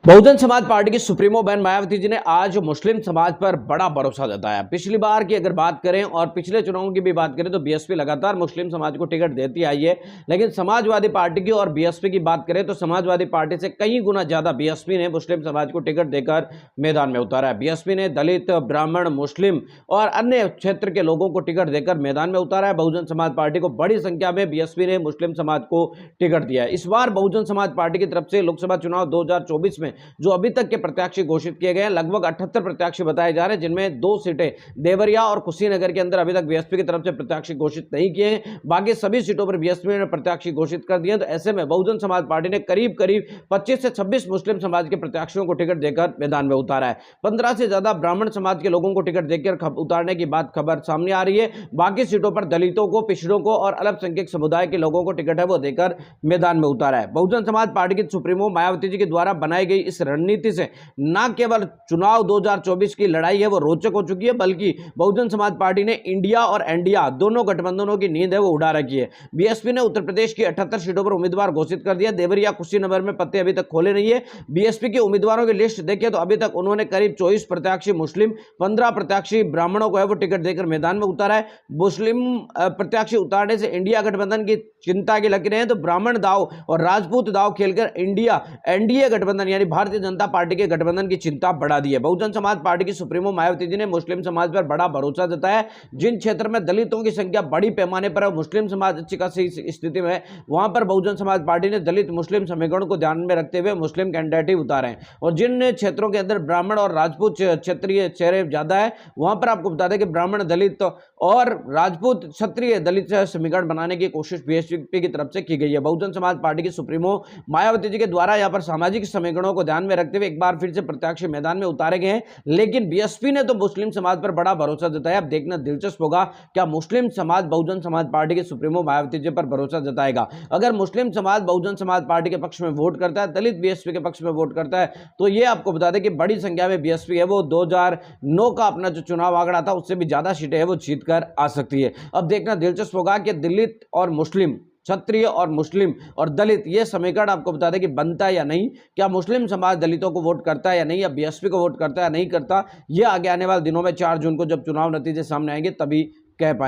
Bahujan Samaj party की supremo बहन मायावती जी ने आज मुस्लिम समाज पर बड़ा भरोसा जताया। पिछली बार की अगर बात करें और पिछले चुनावों की भी बात करें तो बीएसपी लगातार मुस्लिम समाज को टिकट देती आई है, लेकिन समाजवादी पार्टी की और बीएसपी की बात करें तो समाजवादी पार्टी से कई गुना ज्यादा बीएसपी ने मुस्लिम समाज को टिकट देकर मैदान में उतारा है। बीएसपी ने दलित, ब्राह्मण, मुस्लिम और अन्य क्षेत्र के लोगों को टिकट देकर मैदान में उतारा है। बहुजन समाज पार्टी को बड़ी संख्या में बीएसपी ने मुस्लिम समाज को टिकट दिया है। इस बार बहुजन समाज पार्टी की तरफ से लोकसभा चुनाव 2024 में जो अभी तक के प्रत्याशी घोषित किए गए हैं, लगभग 78 प्रत्याशी बताए जा रहे हैं, जिनमें 2 सीटें देवरिया और कुशीनगर के अंदर अभी तक बीएसपी की तरफ से प्रत्याशी घोषित नहीं किए हैं। बाकी सभी सीटों पर बीएसपी ने प्रत्याशी घोषित कर दिए। तो ऐसे में बहुजन समाज पार्टी ने करीब 25 से 26 मुस्लिम समाज के प्रत्याशियों को टिकट देकर मैदान में उतारा है। 15 से ज्यादा ब्राह्मण समाज के लोगों को टिकट देकर उतारने की बात खबर सामने आ रही है। बाकी सीटों पर दलितों को, पिछड़ों को और अल्पसंख्यक समुदाय के लोगों को टिकट है वो देकर मैदान में उतारा है। बहुजन समाज पार्टी की सुप्रीमो मायावती जी के द्वारा बनाई गई इस रणनीति से न केवल चुनाव 2024 की लड़ाई है वो रोचक हो चुकी है, बल्कि बहुजन समाज पार्टी ने इंडिया और एनडीए दोनों गठबंधनों की नींद है वो उड़ा रखी है। बीएसपी ने उत्तर प्रदेश की 78 सीटों पर उम्मीदवार घोषित कर दिया। देवरिया, कुशीनगर में पत्ते अभी तक खोले नहीं है। बीएसपी के उम्मीदवारों की लिस्ट देखिए तो अभी तक उन्होंने करीब 24 प्रत्याशी मुस्लिम, 15 प्रत्याशी ब्राह्मणों को है वो टिकट देकर मैदान में उतारा है। मुस्लिम प्रत्याशी उतारने से इंडिया गठबंधन की चिंता की लकीरें हैं, तो ब्राह्मण दाव और राजपूत दाव खेलकर इंडिया एनडीए गठबंधन यानी भारतीय जनता पार्टी के गठबंधन की चिंता बढ़ा दी है। बहुजन समाज पार्टी की सुप्रीमो मायावती जी ने मुस्लिम समाज पर बड़ा भरोसा जताया। जिन क्षेत्र में दलितों की संख्या बड़ी पैमाने पर है, मुस्लिम समाज अच्छी खासी स्थिति में है, वहां पर बहुजन समाज पार्टी ने दलित मुस्लिम समीकरण को ध्यान में रखते हुए मुस्लिम कैंडिडेट ही उतारे हैं। और जिन क्षेत्रों के अंदर ब्राह्मण और राजपूत क्षेत्रीय चेहरे ज्यादा है, वहां पर आपको बता दें कि ब्राह्मण, दलित और राजपूत क्षत्रिय दलित समीकरण बनाने की कोशिश बीएसपी की तरफ से की गई है। बहुजन समाज पार्टी की सुप्रीमो मायावती जी के द्वारा यहां पर सामाजिक समीकरणों को ध्यान में रखते हुए एक बार फिर से प्रत्याशी मैदान में उतारे गए हैं। लेकिन बीएसपी ने तो मुस्लिम समाज पर बड़ा भरोसा जताया। अब देखना दिलचस्प होगा क्या मुस्लिम समाज बहुजन समाज पार्टी के सुप्रीमो मायावती जी पर भरोसा जताएगा। अगर मुस्लिम समाज बहुजन समाज पार्टी के पक्ष में वोट करता है, दलित बीएसपी के पक्ष में वोट करता है, तो ये आपको बता दें कि बड़ी संख्या में बीएसपी है वो 2009 का अपना जो चुनाव आंकड़ा था उससे भी ज्यादा सीटें है वो जीत कर आ सकती है। अब देखना दिलचस्प होगा कि दलित और मुस्लिम, क्षत्रिय और मुस्लिम और दलित, ये समीकरण आपको बता दें कि बनता है या नहीं। क्या मुस्लिम समाज दलितों को वोट करता है या नहीं, या बीएसपी को वोट करता है या नहीं करता, ये आगे आने वाले दिनों में 4 जून को जब चुनाव नतीजे सामने आएंगे तभी कह पाएंगे।